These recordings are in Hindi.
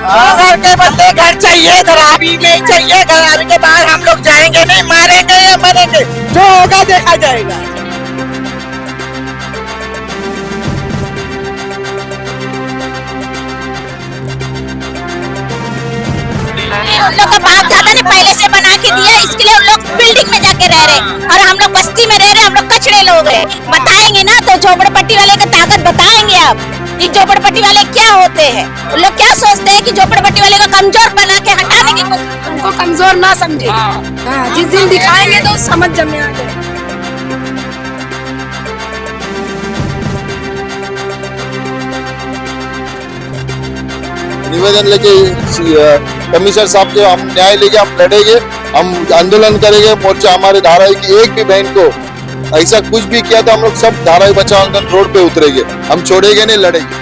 घर के बदले घर चाहिए, धरावी में चाहिए। धरावी के बाहर हम लोग जाएंगे नहीं, मारेंगे या मरेंगे, जो होगा देखा जाएगा। उन लोग का बाप दादा ने पहले से बना के दिया, इसके लिए उन लोग बिल्डिंग में जाके रह रहे और हम लोग बस्ती में रह रहे, हम लोग कचड़े लोग हैं। बताएंगे ना तो झोपड़पट्टी वाले का ताकत बताएंगे आप कि झोपड़पट्टी वाले क्या होते हैं। उन लोग क्या सोचते हैं कि झोपड़पट्टी वाले को कमजोर बना के हटाने की कोशिश। उनको कमजोर ना समझे, जिस दिन दिखाएंगे तो समझ जमे आ जाए। निवेदन लेके कमिश्नर साहब के हम न्याय लेके हम लड़ेंगे, हम आंदोलन करेंगे। मोर्चा हमारे धारावी की एक भी बहन को ऐसा कुछ भी किया तो हम लोग सब धारावी बचाओ आंदोलन रोड पे उतरेंगे, हम छोड़ेंगे नहीं, लड़ेंगे।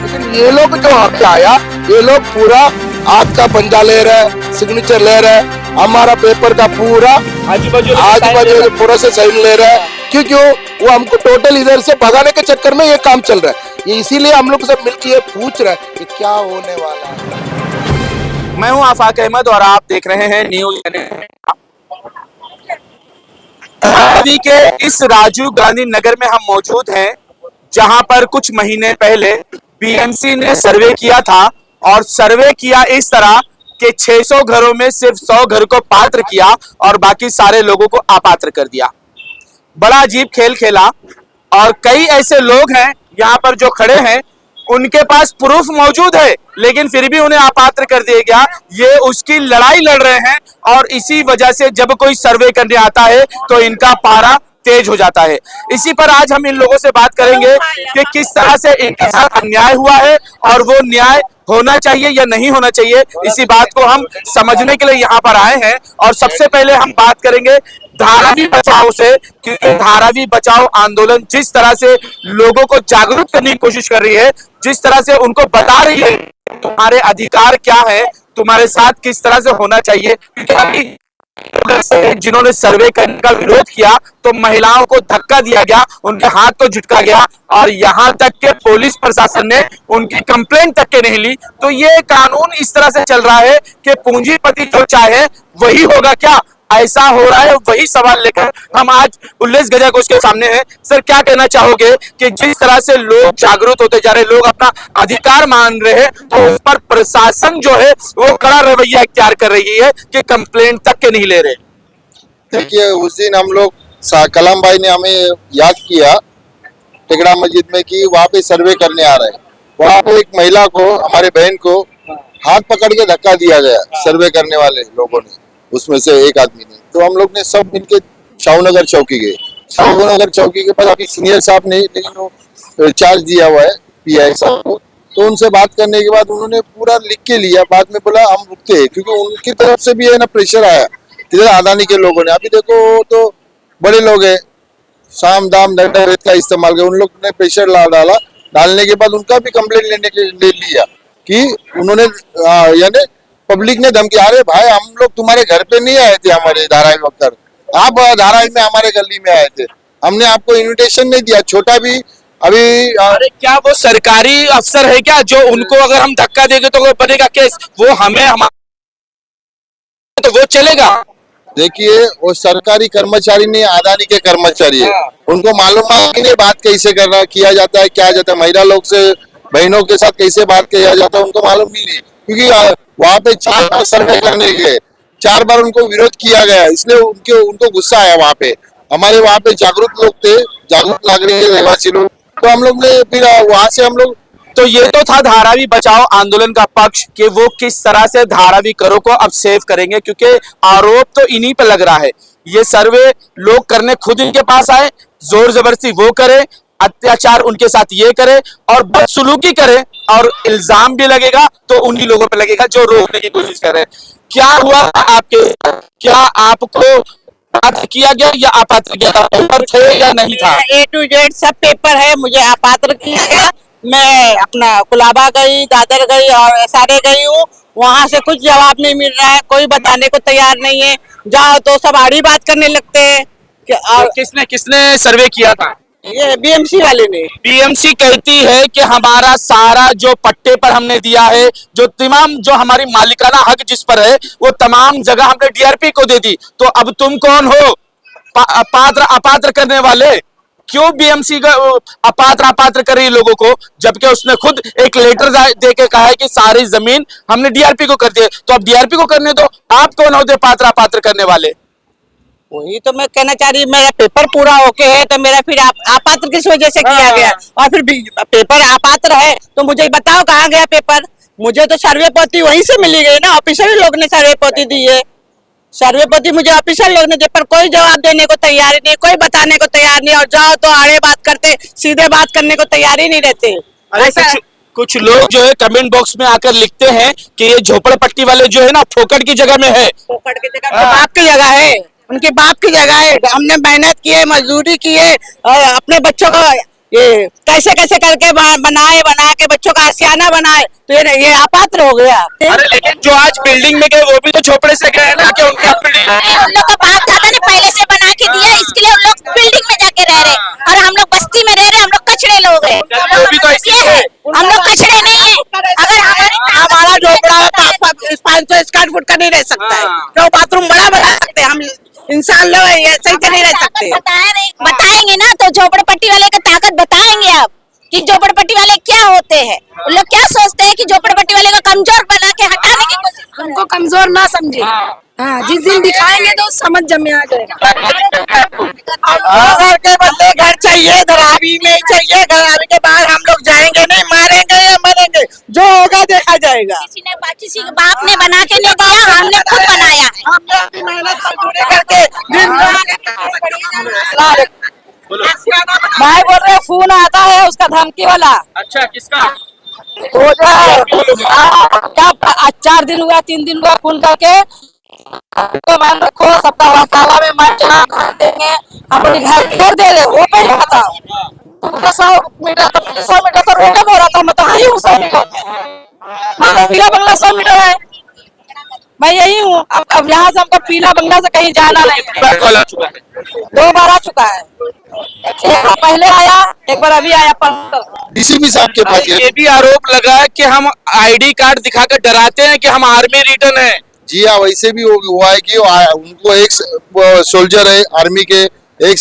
लेकिन ये लोग जो हक आया, ये लोग पूरा हाथ का पंजा ले रहे, सिग्नेचर ले रहे, हमारा पेपर का पूरा आजू बाजू पूरा से साइन ले रहे हैं। क्यों वो हमको टोटल इधर से भगाने के चक्कर में ये काम चल रहा है। ये इसीलिए हम लोग सब मिलकर ये पूछ रहे हैं कि क्या होने वाला है। मैं हूं आफाक अहमद और आप देख रहे हैं न्यूज। अभी के इस राजीव गांधी नगर में हम मौजूद हैं, जहां पर कुछ महीने पहले बीएमसी ने सर्वे किया था और सर्वे किया इस तरह कि 600 घरों में सिर्फ 100 घर को पात्र किया और बाकी सारे लोगों को अपात्र कर दिया। बड़ा अजीब खेल खेला और कई ऐसे लोग हैं यहाँ पर जो खड़े हैं, उनके पास प्रूफ मौजूद है लेकिन फिर भी उन्हें अपात्र कर दिया गया। ये उसकी लड़ाई लड़ रहे हैं और इसी वजह से जब कोई सर्वे करने आता है तो इनका पारा तेज हो जाता है। इसी पर आज हम इन लोगों से बात करेंगे कि किस तरह से इनके साथ अन्याय हुआ है और वो न्याय होना चाहिए या नहीं होना चाहिए, इसी बात को हम समझने के लिए यहाँ पर आए हैं। और सबसे पहले हम बात करेंगे धारावी बचाओ से, क्योंकि धारावी बचाओ आंदोलन जिस तरह से लोगों को जागरूक करने की कोशिश कर रही है, जिस तरह से उनको बता रही है तुम्हारे अधिकार क्या है, तुम्हारे साथ किस तरह से होना चाहिए। क्योंकि अभी जिन्होंने सर्वे करने का विरोध किया तो महिलाओं को धक्का दिया गया, उनके हाथ को झटका गया और यहां तक के पुलिस प्रशासन ने उनकी कंप्लेंट तक के नहीं ली। तो ये कानून इस तरह से चल रहा है कि पूंजीपति जो चाहे वही होगा क्या, ऐसा हो रहा है। वही सवाल लेकर हम आज उल्लेस गजाघोष के सामने हैं। सर, क्या कहना चाहोगे कि जिस तरह से लोग जागरूक होते जा रहे, लोग अपना अधिकार मान रहे हैं, तो उस पर प्रशासन जो है वो कड़ा रवैया इख्तियार कर रही है कि कंप्लेंट तक के नहीं ले रहे? देखिए, उस दिन हम लोग कलाम भाई ने हमें याद किया टिकड़ा मस्जिद में कि वहाँ पे सर्वे करने आ रहे हैं। वहाँ पे एक महिला को, हमारे बहन को हाथ पकड़ के धक्का दिया गया सर्वे करने वाले लोगों ने, उसमें से एक आदमी ने। तो हम लोग ने सब मिलके शाहनगर चौकी गए। शाहनगर चौकी के पास अभी सीनियर साहब ने लेकिन चार्ज दिया हुआ है पीआई साहब को, तो उनसे बात करने के बाद उन्होंने पूरा लिख के लिया। बाद में बोला हम रुकते हैं, क्योंकि उनकी तरफ से भी है ना प्रेशर आया इधर अदानी के लोगों ने। अभी देखो तो बड़े लोग हैं, साम दाम नड्डा रेत का इस्तेमाल कर, उन लोग ने प्रेशर डाला। डालने के बाद उनका भी कंप्लेंट ले लिया कि उन्होंने यानी पब्लिक ने धमकी, अरे भाई हम लोग तुम्हारे घर पे नहीं आए थे, हमारे धारावी वक्त आप धारावी में हमारे गली में आए थे, हमने आपको इनविटेशन नहीं दिया। छोटा भी अभी अरे क्या वो सरकारी अफसर है क्या जो उनको अगर हम धक्का देंगे तो वो बनेगा केस, वो हमें तो वो चलेगा? देखिए, वो सरकारी कर्मचारी नहीं, अदानी के कर्मचारी है। उनको मालूम है कि नहीं बात कैसे किया जाता है, क्या जाता है, महिला लोग से बहनों के साथ कैसे बात किया जाता है, उनको मालूम नहीं। क्योंकि वहाँ पे 4 बार सर्वे करने गए, 4 बार उनको विरोध किया गया, इसलिए उनको गुस्सा आया। वहाँ पे हमारे वहाँ पे जागरूक लोग थे, जागरूक नागरिक के रहवासी लोग, तो हम लोग ने फिर वहाँ से हम लोग। तो ये तो था धारावी बचाओ आंदोलन का पक्ष कि वो किस तरह से धारावी करों को अब सेव करेंगे, क्योंकि आरोप तो इन्हीं पे लग रहा है। ये सर्वे लोग करने खुद इनके पास आए, जोर जबरदस्ती वो करे, अत्याचार उनके साथ ये करे और बदसलूकी करे, और इल्जाम भी लगेगा तो उन्हीं लोगों पे लगेगा जो रोकने की कोशिश कर रहे हैं। क्या हुआ आपके, क्या आपको पात्र किया गया या अपात्र किया था, पेपर थे या नहीं था? A to Z सब पेपर है, मुझे अपात्र किया गया। मैं अपना कुलाबा गई, दादर गई और सारे गई हूँ, वहाँ से कुछ जवाब नहीं मिल रहा है, कोई बताने को तैयार नहीं है। जाओ तो सब आड़ी बात करने लगते हैं, और किसने किसने सर्वे किया था? ये बीएमसी वाले ने। बीएमसी कहती है कि हमारा सारा जो पट्टे पर हमने दिया है, जो तमाम जो हमारी मालिकाना हक जिस पर है, वो तमाम जगह हमने डीआरपी को दे दी। तो अब तुम कौन हो पात्र अपात्र करने वाले? क्यों बीएमसी का अपात्र कर रही है लोगों को, जबकि उसने खुद एक लेटर दे के कहा है कि सारी जमीन हमने डीआरपी को कर दी है। तो अब डीआरपी को करने दो, आप कौन होते पात्र अपात्र करने वाले? वही तो मैं कहना चाह रही, मेरा पेपर पूरा होके है तो मेरा फिर अपात्र किस वजह से किया गया? और फिर पेपर अपात्र है तो मुझे बताओ कहाँ गया पेपर? मुझे तो सर्वे पोथी वहीं से मिली गई ना, ऑफिसर लोग ने सर्वे पोथी दी है। सर्वे पोथी मुझे ऑफिसर लोग ने दी, पर कोई जवाब देने को तैयार नहीं, कोई बताने को तैयार नहीं। और जाओ तो आड़े बात करते, सीधे बात करने को तैयार ही नहीं रहते। ऐसा कुछ लोग जो है कमेंट बॉक्स में आकर लिखते हैं कि ये झोपड़पट्टी वाले जो है ना फोकट की जगह में है। पोपट की जगह उनके बाप की जगह है, उनके बाप की जगह है। हमने मेहनत की है, मजदूरी की है, और अपने बच्चों को ये कैसे कैसे करके बना के बच्चों का आशियाना बनाए, तो ये अपात्र हो गया। अरे लेकिन जो आज बिल्डिंग में गए वो भी तो झोपड़े से गए ना, कि उनका उन लोग का बाप दादा ने पहले से बना के दिया, इसके लिए उन लोग बिल्डिंग में जाके रह रहे, और हम लोग बस्ती में रह रहे, हम लोग कचड़े लोग हैं। वो भी तो ऐसे ही है। हम लोग कचड़े नहीं है। अगर हमारा झोपड़ा 500 स्क्वायर फुट का नहीं रह सकता है, तो बाथरूम बड़ा बना सकते हैं हम। इंसान लोग ऐसे ही तो नहीं रह सकते। बताएंगे ना तो झोपड़पट्टी वाले का ताकत बताएंगे आप कि झोपड़पट्टी वाले क्या होते हैं। उन लोग क्या सोचते हैं कि झोपड़पट्टी वाले को कमजोर बना के हटाने की कोशिश। हमको कमजोर ना समझे। हाँ, जिस दिन दिखाएंगे तो समझ में आ जाएगा। घर के बदले घर चाहिए, धरावी में ही चाहिए। धरावी के बाहर हम लोग जाएंगे नहीं, मारेंगे या मरेंगे, जो होगा देखा जाएगा। किसी के बाप ने बना के नहीं दिया, हमने खुद बनाया है। हमने अपनी मेहनत मजदूरी करके दिन भाई बोल रहे फोन आता है उसका धमकी वाला। अच्छा, किसका? वो जो है क्या 4 दिन हुआ 3 दिन हुआ फोन करके, तो मान रखो सबका वकाला में मत चला देंगे, अपने घर दे रहे वो पे बताओ। 100 मीटर तो रोड में हो रहा था, मैं तो आई हूँ 100 मीटर, पीला बंगला 100 मीटर है, मैं यही हूँ। अब यहाँ से हमको पीला बंगला से कहीं जाना नहीं। 2 बार आ चुका है, एक बार पहले आया, एक बार अभी आया। डीसीपी साहब के पास ये भी आरोप लगा है कि हम आईडी कार्ड दिखाकर डराते हैं कि हम आर्मी रिटर्न है। जी हाँ, वैसे भी हुआ है कि उनको एक सोल्जर है आर्मी के, एक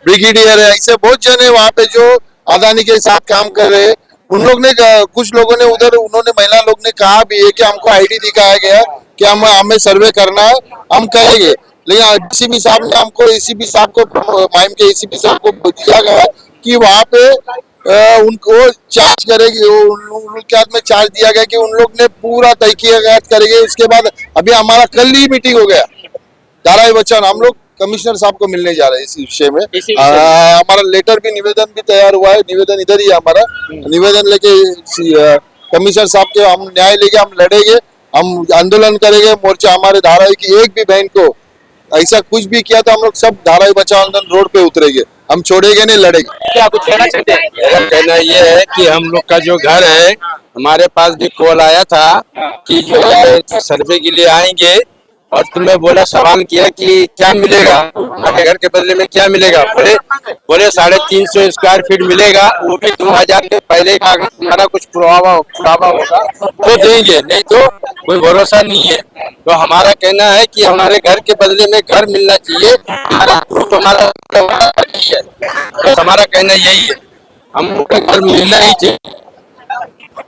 ब्रिगेडियर है, ऐसे बहुत जन है वहाँ पे जो अदानी के साथ काम कर रहे हैं। उन लोग ने कुछ लोगों ने उधर उन्होंने महिला लोग ने कहा भी है कि हमको आईडी दिखाया गया कि हमें सर्वे करना है, हम करेंगे। लेकिन डीसीपी साहब ने हमको एसीपी साहब को माइम के एसीपी साहब को दिया गया कि वहाँ पे उनको चार्ज करेगी, उनके हाथ में चार्ज दिया गया कि उन लोग ने पूरा तहकीकात करेंगे। उसके बाद अभी हमारा कल ही मीटिंग हो गया धारावी बच्चन, हम लोग कमिश्नर साहब को मिलने जा रहे हैं इस विषय में। हमारा लेटर भी निवेदन भी तैयार हुआ है, निवेदन इधर ही है हमारा। निवेदन लेके कमिश्नर साहब के हम न्याय लेके हम लड़ेंगे, हम आंदोलन करेंगे। मोर्चा हमारे धारावी की एक भी बहन को ऐसा कुछ भी किया तो हम लोग सब धारावी बचाओ आंदोलन रोड पे उतरेंगे, हम छोड़ेंगे नहीं, लड़ेंगे। क्या कुछ कहना चाहते हैं? मेरा कहना ये है कि हम लोग का जो घर है, हमारे पास भी कॉल आया था कि जो है सर्वे के लिए आएंगे, और तुम्हें बोला सवाल किया कि क्या मिलेगा हमारे घर के बदले में, क्या मिलेगा? बोले 350 स्क्वायर फीट मिलेगा, वो भी 2000 के पहले का। अगर तुम्हारा कुछ पुरावा होगा तो देंगे, नहीं तो कोई भरोसा नहीं है। तो हमारा कहना है कि हमारे घर के बदले में घर मिलना चाहिए, हमारा नहीं है। तो हमारा कहना यही है, हमको घर मिलना ही चाहिए।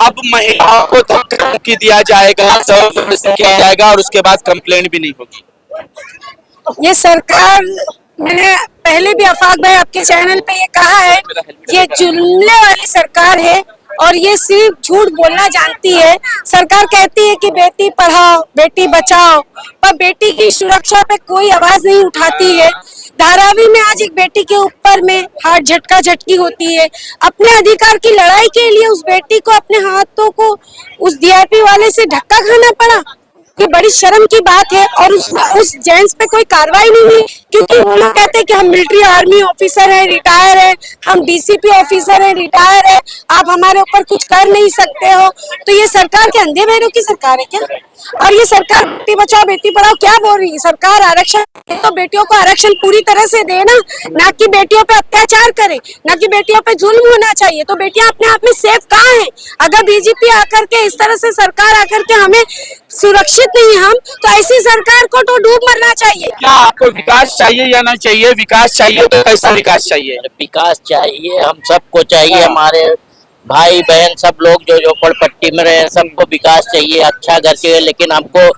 अब महिलाओं को धमकी दिया जाएगा, जबरदस्ती किया जाएगा, और उसके बाद कंप्लेंट भी नहीं होगी। ये सरकार, मैंने पहले भी आफाक भाई आपके चैनल पे ये कहा है, ये जुल्मने वाली सरकार है और ये सिर्फ झूठ बोलना जानती है। सरकार कहती है कि बेटी पढ़ाओ, बेटी बचाओ, पर बेटी की सुरक्षा पे कोई आवाज नहीं उठाती है। धारावी में आज एक बेटी के ऊपर में हाथ झटकी होती है। अपने अधिकार की लड़ाई के लिए उस बेटी को अपने हाथों को उस डीआरपी वाले से धक्का खाना पड़ा। ये बड़ी शर्म की बात है। और उस जेंट्स पे कोई कार्रवाई नहीं हुई, क्योंकि वो लोग कहते हैं कि हम मिलिट्री आर्मी ऑफिसर हैं, रिटायर है, हम डीसीपी ऑफिसर हैं, रिटायर है, आप हमारे ऊपर कुछ कर नहीं सकते हो। तो ये सरकार के अंधे बहरों की सरकार है क्या? और ये सरकार बेटी बचाओ बेटी पढ़ाओ क्या बोल रही है? सरकार आरक्षण तो बेटियों को आरक्षण पूरी तरह से देना, ना कि बेटियों पे अत्याचार करे, ना कि बेटियों पे जुल्म होना चाहिए। तो बेटियां अपने आप में सेफ कहाँ हैं? अगर बीजेपी आकर के इस तरह से सरकार आकर के हमें सुरक्षित नहीं हम, तो ऐसी सरकार को तो डूब मरना चाहिए। क्या आपको विकास चाहिए या ना चाहिए? विकास चाहिए तो कैसा विकास चाहिए? विकास चाहिए, हम सबको चाहिए, हमारे भाई बहन सब लोग जो झोपड़पट्टी में रहे सबको विकास चाहिए, अच्छा घर चाहिए। लेकिन हमको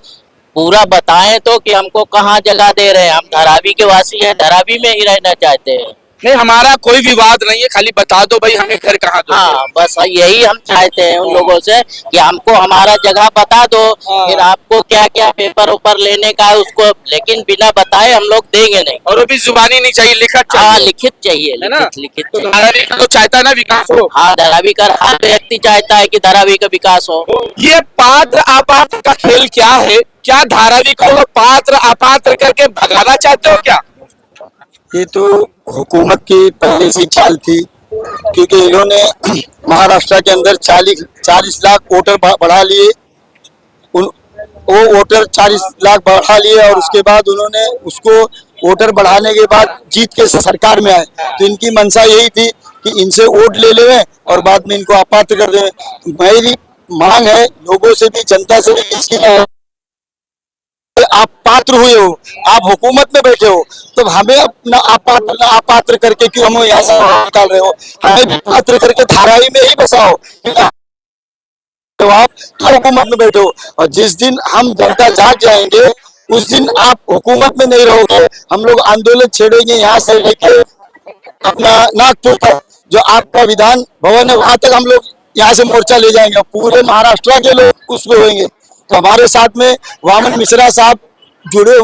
पूरा बताएं तो कि हमको कहाँ जगह दे रहे हैं। हम धारावी के वासी हैं, धारावी में ही रहना चाहते हैं। नहीं, हमारा कोई विवाद नहीं है, खाली बता दो भाई हमें घर कहाँ दो। हाँ, बस यही हम चाहते हैं उन लोगों से कि हमको हमारा जगह बता दो, फिर आपको क्या क्या पेपर ऊपर लेने का है उसको, लेकिन बिना बताए हम लोग देंगे नहीं। और वो भी जुबानी नहीं चाहिए, लिखित हाँ, चाहिए। लिखित चाहिए, है ना? लिखित तो चाहिए। धारावी का तो चाहता है ना विकास हो। हाँ, धारावी का हर व्यक्ति चाहता है कि धारावी का विकास हो। ये पात्र अपात्र का खेल क्या है? क्या धारावी को पात्र अपात्र करके भगाना चाहते हो क्या? ये तो हुकूमत की पहले से चाल थी, क्योंकि इन्होंने महाराष्ट्र के अंदर 40 लाख वोटर बढ़ा लिए। वो वोटर 40 लाख बढ़ा लिए और उसके बाद उन्होंने उसको वोटर बढ़ाने के बाद जीत के सरकार में आए। तो इनकी मंशा यही थी कि इनसे वोट ले लें और बाद में इनको अपात्र कर दें। मेरी मांग है लोगों से भी, जनता से भी, इसकी आप पात्र हुए हो, आप हुकूमत में बैठे हो, तो हमें अपना अपात्र करके क्यों हम यहाँ से निकाल रहे हो? हमें पात्र करके धारावी में ही बसाओ। तो आप हुकूमत में बैठो, और जिस दिन हम जनता जाग जाएंगे उस दिन आप हुकूमत में नहीं रहोगे। हम लोग आंदोलन छेड़ेंगे यहाँ से लेके अपना नागपुर तक, जो आपका विधान भवन है वहां तक हम लोग यहाँ से मोर्चा ले जाएंगे। पूरे महाराष्ट्र के लोग उसमें होंगे। तो हमारे साथ में वामन मिश्रा साहब जुड़े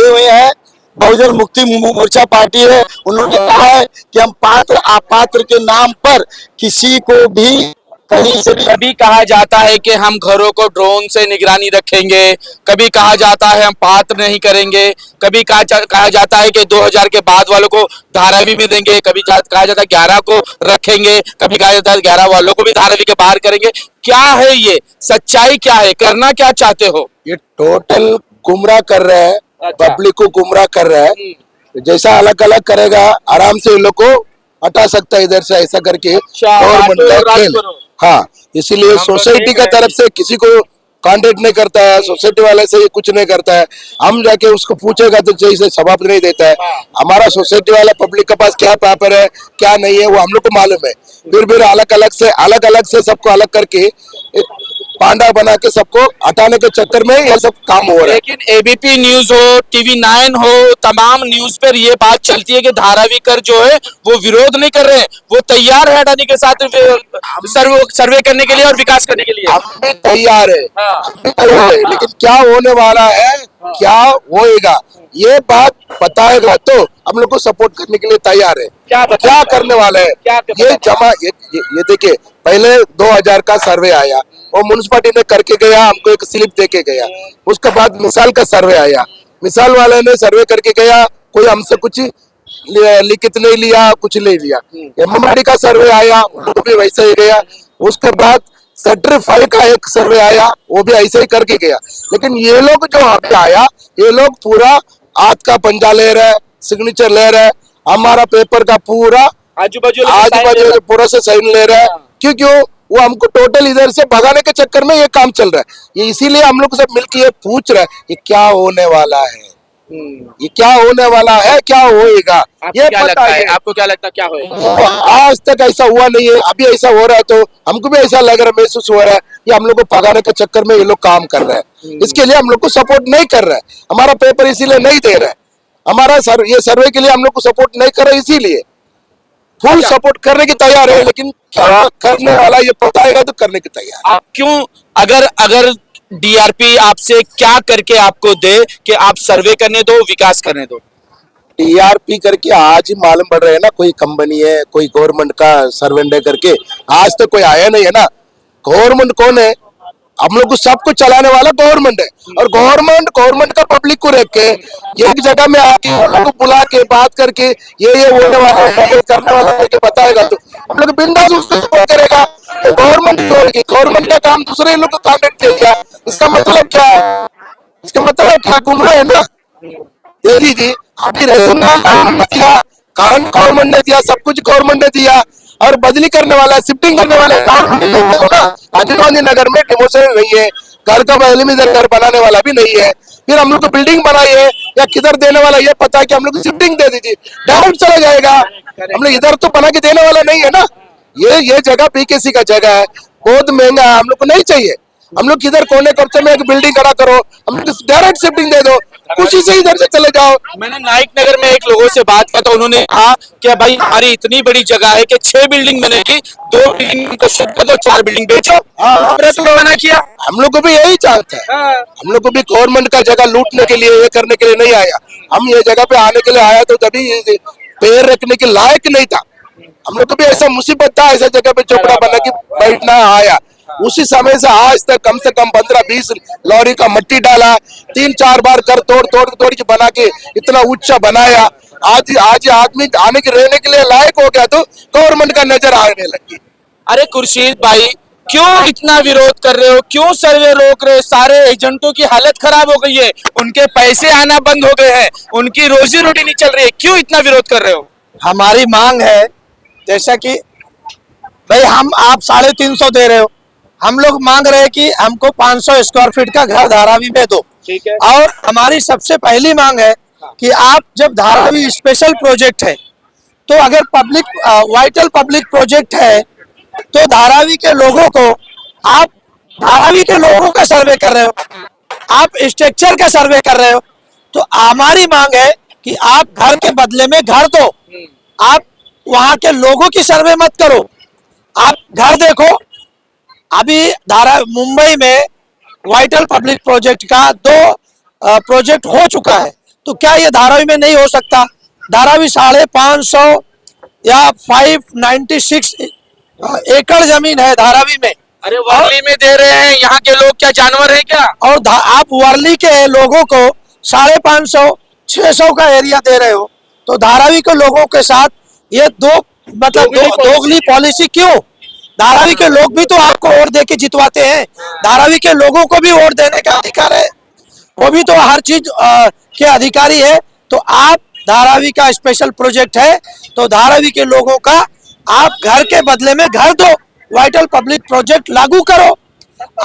हुए हैं, बहुजन मुक्ति मोर्चा पार्टी है। उन्होंने कहा है कि हम पात्र अपात्र के नाम पर किसी को भी कहीं से भी, कभी कहा जाता है कि हम घरों को ड्रोन से निगरानी रखेंगे, कभी कहा जाता है हम पात्र नहीं करेंगे, कभी कहा जाता है कि 2000 के बाद वालों को धारावी में देंगे, कभी कहा जाता है 11 को रखेंगे, कभी कहा जाता है 11 वालों को भी धारावी के बाहर करेंगे। क्या है ये सच्चाई? क्या है? करना क्या चाहते हो? ये टोटल गुमराह कर रहा है, पब्लिक को गुमराह कर रहा है। जैसा अलग अलग करेगा आराम से इन लोग को हटा सकता है इधर से, ऐसा करके गवर्नमेंट का खेल। हाँ, इसीलिए सोसाइटी का तरफ से किसी को कांटेक्ट नहीं करता है, सोसाइटी वाले से कुछ नहीं करता है। हम जाके उसको पूछेगा तो जैसे जवाब नहीं देता है। हमारा सोसाइटी वाला पब्लिक के पास क्या पेपर है क्या नहीं है वो हम लोग को मालूम है। फिर अलग अलग से सबको अलग करके पांडा बना के सबको हटाने के चक्कर में ये सब काम हो रहा है। लेकिन एबीपी न्यूज हो, टीवी 9 हो, तमाम न्यूज पर ये बात चलती है कि धारावी कर जो है वो विरोध नहीं कर रहे हैं, वो तैयार है हटाने के साथ सर्वे करने के लिए और विकास करने के लिए। हम भी तैयार है, लेकिन क्या होने वाला है, क्या होएगा, ये बात बताएगा तो हम लोग को सपोर्ट करने के लिए तैयार है। क्या करने वाला है ये देखिए, पहले 2000 का सर्वे आया, वो म्युनिसिपालिटी ने करके गया, हमको एक स्लिप दे के गया। उसके बाद मिसाल का सर्वे आया, मिसाल वाले ने सर्वे करके गया, कोई हमसे कुछ लिखित नहीं लिया, कुछ नहीं लिया। एमएमआरडी का सर्वे आया, वो भी वैसे ही गया। उसके बाद सेक्टर 5 का एक सर्वे आया, वो भी ऐसे ही करके गया। लेकिन ये लोग जो अभी आया, ये लोग पूरा हाथ का पंजा ले रहे, सिग्नेचर ले रहे, हमारा पेपर का पूरा आजू बाजू पूरा से साइन ले रहा है। क्यों? वो हमको टोटल इधर से भगाने के चक्कर में ये काम चल रहा है। ये इसीलिए हम लोग सब मिलकर ये पूछ रहे हैं ये क्या होने वाला है, ये क्या होने वाला है, क्या होएगा? ये क्या लगता है? आपको क्या लगता है क्या होएगा? आज तक ऐसा हुआ नहीं है, अभी ऐसा हो रहा है तो हमको भी ऐसा लग रहा है, महसूस हो रहा है कि हम लोग को भगाने के चक्कर में ये लोग काम कर रहे हैं। इसके लिए हम लोग को सपोर्ट नहीं कर रहा है, हमारा पेपर इसीलिए नहीं दे रहा है, हमारा ये सर्वे के लिए हम लोग को सपोर्ट नहीं कर रहे, इसीलिए फुल सपोर्ट करने की तैयार है। लेकिन क्या करने वाला ये बताएगा तो करने की तैयार। आप क्यों, अगर डीआरपी आपसे क्या करके आपको दे कि आप सर्वे करने दो, विकास करने दो? टीआरपी करके आज ही मालूम पड़ रहा है ना, कोई कंपनी है, कोई गवर्नमेंट का सर्वेंट है करके। आज तो कोई आया नहीं है ना। गवर्नमेंट कौन है? हम लोग को सब कुछ चलाने वाला गवर्नमेंट है, और गवर्नमेंट का पब्लिक को रख के एक जगह में आके हम लोग को बुला के बात करके ये होने वाला है, ये करने वाला है, बताएगा तो हम लोग बिंदास उसको सपोर्ट करेगा। गवर्नमेंट का काम दूसरे लोग को काम नहीं किया, इसका मतलब क्या है? इसका मतलब क्या गुमराह है ना। दे दीजिए, अभी कारण गवर्नमेंट ने दिया, सब कुछ गवर्नमेंट ने दिया, और बदली करने वाला, शिफ्टिंग करने वाले राजीव गांधी नगर में डिमोशन नहीं है, घर का घर बनाने वाला भी नहीं है, फिर हम लोग को बिल्डिंग बनाई है या किधर देने वाला ये पता है कि हम लोग को शिफ्टिंग दे दीजिए, डायरेक्ट चला जाएगा। हम लोग इधर तो बना के देने वाला नहीं है ना। ये जगह पीकेसी का जगह है, बहुत महंगा है, हम लोग को नहीं चाहिए। हम लोग किधर कोने कब्जे में एक बिल्डिंग खड़ा करो, हम लोग डायरेक्ट शिफ्टिंग दे दो, उसी से इधर से चले जाओ। मैंने नाइक नगर में एक लोगों से बात किया तो उन्होंने कहा कि भाई हमारी इतनी बड़ी जगह है कि 6 बिल्डिंग बनेगी, 2 बिल्डिंग को शिफ्ट कर दो, 4 बिल्डिंग बेचो। हमने तो मना किया। हम लोग को भी यही चाहता है, हम लोग को भी गवर्नमेंट का जगह लूटने के लिए, ये करने के लिए नहीं आया। हम ये जगह पे आने के लिए आया तो तभी पैर रखने के लायक नहीं था। हम लोग को भी ऐसा मुसीबत था, ऐसा जगह पे चौपड़ा बना के बैठना आया। उसी समय से आज तक कम से कम 15-20 लॉरी का मट्टी डाला, 3-4 बार कर तोड़ के बना के इतना ऊंचा बनाया। आज आदमी आने के रहने के लिए लायक हो गया तो गवर्नमेंट का नजर आने लगी। अरे खुर्शीद भाई, क्यों इतना विरोध कर रहे हो? क्यों सर्वे रोक रहे हो? सारे एजेंटों की हालत खराब हो गई है, उनके पैसे आना बंद हो गए हैं, उनकी रोजी रोटी नहीं चल रही है, क्यों इतना विरोध कर रहे हो? हमारी मांग है, जैसा कि भाई आप 350 दे रहे हो, हम लोग मांग रहे हैं कि हमको 500 स्क्वायर फीट का घर धारावी में दो। ठीक है। और हमारी सबसे पहली मांग है कि आप जब धारावी स्पेशल प्रोजेक्ट है तो अगर वाइटल पब्लिक प्रोजेक्ट है तो धारावी के लोगों को आप धारावी के लोगों का सर्वे कर रहे हो, आप स्ट्रक्चर का सर्वे कर रहे हो, तो हमारी मांग है कि आप घर के बदले में घर दो। आप वहां के लोगों की सर्वे मत करो, आप घर देखो। अभी मुंबई में वाइटल पब्लिक प्रोजेक्ट का 2 प्रोजेक्ट हो चुका है, तो क्या ये धारावी में नहीं हो सकता? धारावी 550 या 596 एकड़ जमीन है धारावी में। अरे वर्ली में दे रहे हैं, यहाँ के लोग क्या जानवर हैं क्या? और आप वर्ली के लोगों को 550-600 का एरिया दे रहे हो, तो धारावी के लोगों के साथ ये दोगली पॉलिसी क्यों? धारावी के लोग भी तो आपको वोट दे के जितवाते हैं, धारावी के लोगों को भी वोट देने का अधिकार है, वो भी तो हर चीज के अधिकारी है। तो आप धारावी का स्पेशल प्रोजेक्ट है तो धारावी के लोगों का आप घर के बदले में घर दो, वाइटल पब्लिक प्रोजेक्ट लागू करो।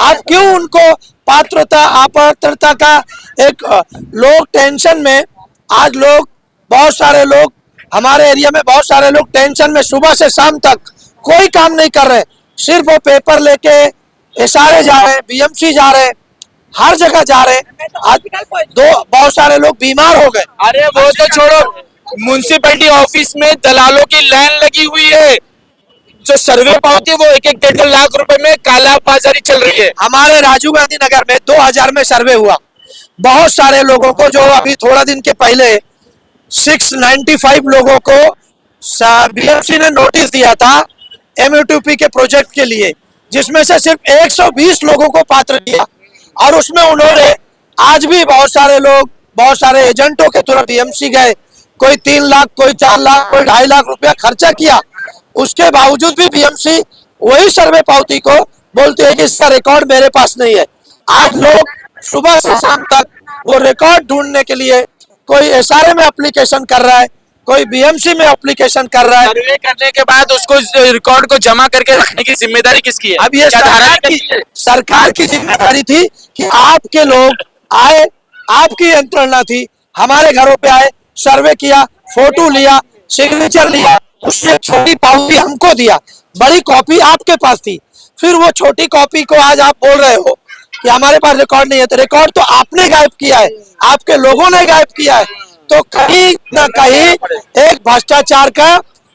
आप क्यों उनको पात्रता अपात्रता का एक लोग टेंशन में, आज बहुत सारे लोग हमारे एरिया में, बहुत सारे लोग टेंशन में सुबह से शाम तक कोई काम नहीं कर रहे, सिर्फ वो पेपर लेके एसआरए जा रहे, बीएमसी जा रहे, हर जगह जा रहे। आज बहुत सारे लोग बीमार हो गए। अरे वो तो छोड़ो, म्युनिसिपैलिटी ऑफिस में दलालों की लाइन लगी हुई है, जो सर्वे पावती है वो 1-1 लाख रुपए में काला बाजारी चल रही है। हमारे राजीव गांधी नगर में 2000 में सर्वे हुआ, बहुत सारे लोगों को, जो अभी थोड़ा दिन के पहले 695 लोगों को बीएमसी ने नोटिस दिया था MUTP के प्रोजेक्ट के लिए, जिसमें से सिर्फ 120 लोगों को पात्र किया। और उसमें उन्होंने आज भी बहुत सारे एजेंटों के थ्रू बीएमसी गए, कोई 3 लाख, कोई 4 लाख, कोई 2.5 लाख रुपया खर्चा किया। उसके बावजूद भी बीएमसी वही सर्वे पावती को बोलते हैं कि इसका रिकॉर्ड मेरे पास नहीं है। आज लोग सुबह से शाम तक वो रिकॉर्ड ढूंढने के लिए कोई एसआरए में एप्लीकेशन कर रहा है, कोई बीएमसी में एप्लीकेशन कर रहा है। सर्वे करने के बाद उसको रिकॉर्ड को जमा करके रखने की जिम्मेदारी किसकी है? अब ये सरकार की जिम्मेदारी थी कि आपके लोग आए, आपकी यंत्रणा थी, हमारे घरों पे आए, सर्वे किया, फोटो लिया, सिग्नेचर लिया, उससे छोटी पावती हमको दिया, बड़ी कॉपी आपके पास थी। फिर वो छोटी कॉपी को आज आप बोल रहे हो कि हमारे पास रिकॉर्ड नहीं है, तो रिकॉर्ड तो आपने गायब किया है, आपके लोगों ने गायब किया है। तो कहीं न कहीं एक भ्रष्टाचार का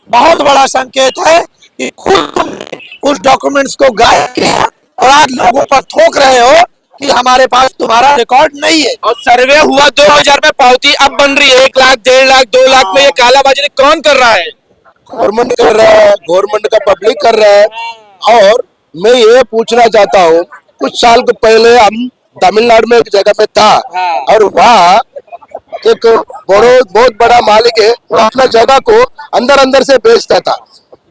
बहुत बड़ा संकेत है कि खुद तुमने उस डॉक्यूमेंट्स को गायब किया और आज लोगों पर थोक रहे हो कि हमारे पास तुम्हारा रिकॉर्ड नहीं है। और सर्वे हुआ 2000 में, पावती अब बन रही है 1 लाख, 1.5 लाख, 2 लाख में। ये कालाबाजारी कौन कर रहा है? गवर्नमेंट कर रहा है, गवर्नमेंट का पब्लिक कर रहा है। और मैं ये पूछना चाहता हूँ कुछ साल के पहले हम तमिलनाडु में एक जगह पे था और वहाँ एक बहुत बड़ा मालिक है, वो अपना जगह को अंदर अंदर से बेचता था,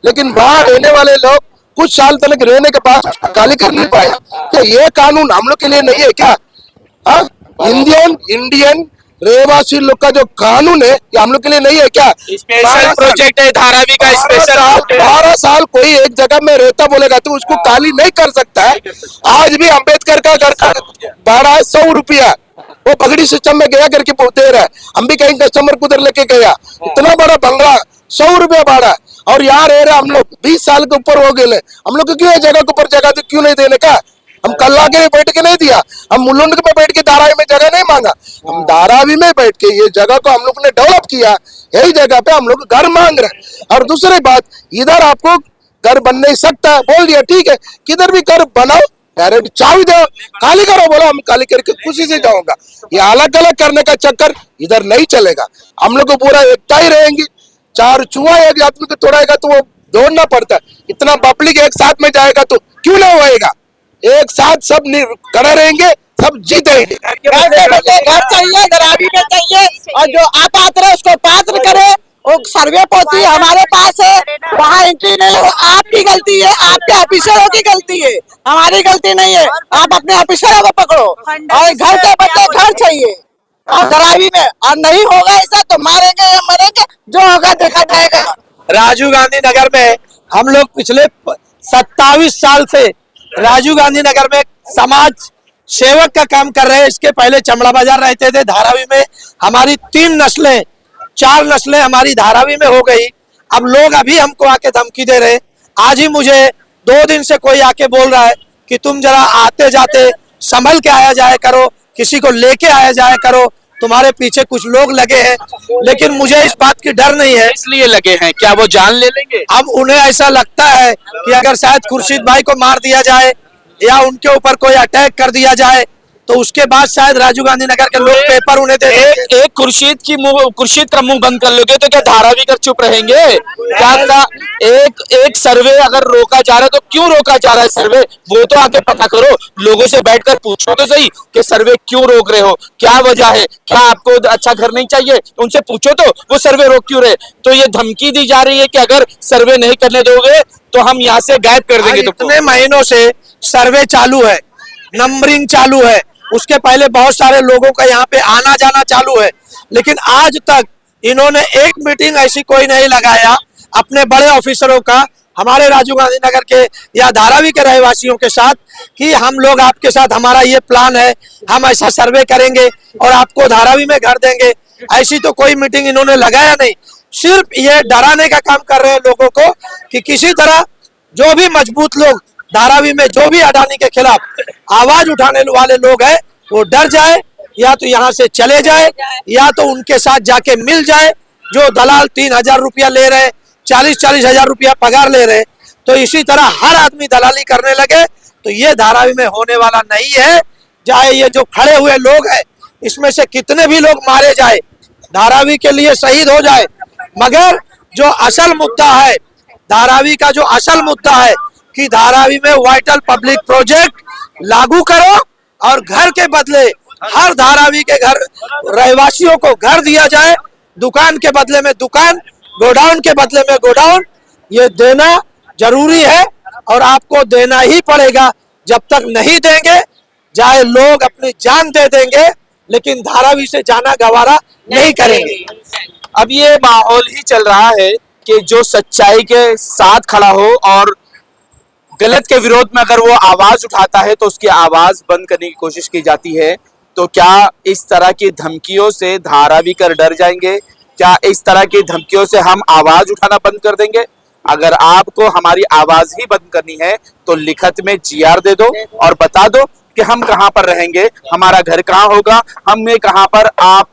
लेकिन वहाँ रहने वाले लोग कुछ साल तक रहने के बाद खाली कर नहीं पाया। क्या ये कानून हम लोग के लिए नहीं है क्या? इंडियन रहवासी लोग का जो कानून है ये हम लोग के लिए नहीं है क्या? स्पेशल प्रोजेक्ट है धारावी का, स्पेशल 12 साल कोई एक जगह में रहता बोलेगा तो उसको खाली नहीं कर सकता है। आज भी अम्बेडकर का घर का भाड़ा 100 रुपया, वो पगड़ी सिस्टम में गया करके दे रहा है। हम भी कहीं कस्टमर को उधर लेके गया, इतना बड़ा बंगला 100 रुपया भाड़ा, और यहाँ रह रहे हम लोग 20 साल के ऊपर हो गए। हम लोग को क्यों जगह के ऊपर जगह तो क्यों नहीं देने का? हम कल्ला के बैठ के नहीं दिया, हम मुलुंड में बैठ के धारावी में जगह नहीं मांगा, हम धारावी में बैठ के ये जगह को हम लोग ने डेवलप किया, यही जगह पे हम लोग घर मांग रहे। और दूसरी बात, इधर आपको घर बन नहीं सकता, बोल दिया ठीक है, किधर भी घर बनाओ, डायरेक्ट चाबी दो, खाली करो, बोलो हम खाली करके खुशी से जाऊंगा। ये अलग अलग करने का चक्कर इधर नहीं चलेगा। हम लोग को पूरा एकता ही रहेंगे। 4 चूहा एक आदमी को तोड़ाएगा तो वो दौड़ना पड़ता है, इतना पब्लिक एक साथ में जाएगा तो क्यों ना होएगा? एक साथ सब खड़े रहेंगे, सब जीतेंगे। घर चाहिए, धारावी में चाहिए, और जो अपात्र है उसको पात्र करे। वो सर्वे पोथी हमारे पास है, वहाँ एंट्री नहीं हो, आपकी गलती है, आपके ऑफिसरों की गलती है, हमारी गलती नहीं है। आप अपने ऑफिसरों को पकड़ो, और घर के बदले घर चाहिए और धारावी में, और नहीं होगा ऐसा तो मारेंगे या मरेंगे, जो होगा देखा जाएगा। राजीव गांधी नगर में हम लोग पिछले 27 साल से राजीव गांधी नगर में समाज सेवक का काम कर रहे हैं। इसके पहले चमड़ा बाजार रहते थे धारावी में, हमारी 4 नस्लें हमारी धारावी में हो गई। अब लोग अभी हमको आके धमकी दे रहे। आज ही मुझे 2 दिन से कोई आके बोल रहा है कि तुम जरा आते जाते संभल के आया जाया करो, किसी को लेके आया जाया करो, तुम्हारे पीछे कुछ लोग लगे हैं। लेकिन मुझे इस बात की डर नहीं है। इसलिए लगे हैं, क्या वो जान ले लेंगे? अब उन्हें ऐसा लगता है कि अगर शायद खुर्शीद भाई को मार दिया जाए या उनके ऊपर कोई अटैक कर दिया जाए तो उसके बाद शायद राजीव गांधी नगर के लोग पेपर उन्हें दे देंगे। एक खुर्शीद का मुंह बंद कर लोगे तो क्या धारावी कर चुप रहेंगे? क्या एक सर्वे अगर रोका जा रहा है तो क्यों रोका जा रहा है सर्वे? वो तो आके पता करो, लोगों से बैठकर पूछो तो सही कि सर्वे क्यों रोक रहे हो, क्या वजह है, क्या आपको अच्छा घर नहीं चाहिए, उनसे पूछो तो वो सर्वे रोक क्यों रहे। तो ये धमकी दी जा रही है कि अगर सर्वे नहीं करने दोगे तो हम यहाँ से गायब कर देंगे। इतने महीनों से सर्वे चालू है, नंबरिंग चालू है, उसके पहले बहुत सारे लोगों का यहाँ पे आना जाना चालू है, लेकिन आज तक इन्होंने एक मीटिंग ऐसी कोई नहीं लगाया अपने बड़े ऑफिसरों का हमारे राजीव गांधी नगर के या धारावी के रहवासियों के साथ कि हम लोग आपके साथ, हमारा ये प्लान है, हम ऐसा सर्वे करेंगे और आपको धारावी में घर देंगे। ऐसी तो कोई मीटिंग इन्होंने लगाया नहीं। सिर्फ ये डराने का काम कर रहे हैं लोगों को कि किसी तरह जो भी मजबूत लोग धारावी में, जो भी अडानी के खिलाफ आवाज उठाने वाले लोग हैं, वो डर जाए, या तो यहाँ से चले जाए या तो उनके साथ जाके मिल जाए। जो दलाल 3000 रुपया ले रहे, 40-40 हजार रुपया पगार ले रहे, तो इसी तरह हर आदमी दलाली करने लगे तो ये धारावी में होने वाला नहीं है। चाहे ये जो खड़े हुए लोग हैं इसमें से कितने भी लोग मारे जाए, धारावी के लिए शहीद हो जाए, मगर जो असल मुद्दा है, धारावी का जो असल मुद्दा है कि धारावी में वाइटल पब्लिक प्रोजेक्ट लागू करो और घर के बदले हर धारावी के घर रहवासियों को घर दिया जाए, दुकान के बदले में दुकान, गोडाउन के बदले में गोडाउन, ये देना जरूरी है और आपको देना ही पड़ेगा। जब तक नहीं देंगे, चाहे लोग अपनी जान दे देंगे, लेकिन धारावी से जाना गवारा नहीं करेंगे। अब ये माहौल ही चल रहा है कि जो सच्चाई के साथ खड़ा हो और गलत के विरोध में अगर वो आवाज उठाता है तो उसकी आवाज बंद करने की कोशिश की जाती है। तो क्या इस तरह की धमकियों से धारावी कर डर जाएंगे? क्या इस तरह की धमकियों से हम आवाज उठाना बंद कर देंगे? अगर आपको हमारी आवाज ही बंद करनी है तो लिखत में GR दे दो और बता दो कि हम कहां पर रहेंगे, हमारा घर कहां होगा, हमें कहां पर आप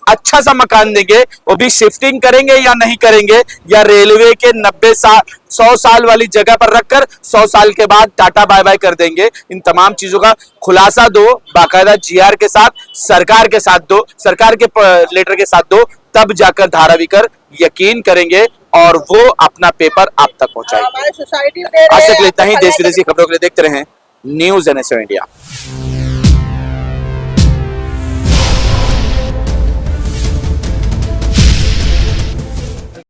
अच्छा सा मकान देंगे, वो भी शिफ्टिंग करेंगे या नहीं करेंगे, या रेलवे के 100 साल वाली जगह पर रखकर 100 साल के बाद टाटा बाय बाय कर देंगे। इन तमाम चीजों का खुलासा दो, बाकायदा GR के साथ, सरकार के साथ दो, सरकार के लेटर के साथ दो, तब जाकर धारावी कर यकीन करेंगे और वो अपना पेपर आप तक पहुंचाएंगे। आज तक इतना ही। देश विदेश की खबरों के लिए देखते रहें न्यूज़ NSO इंडिया।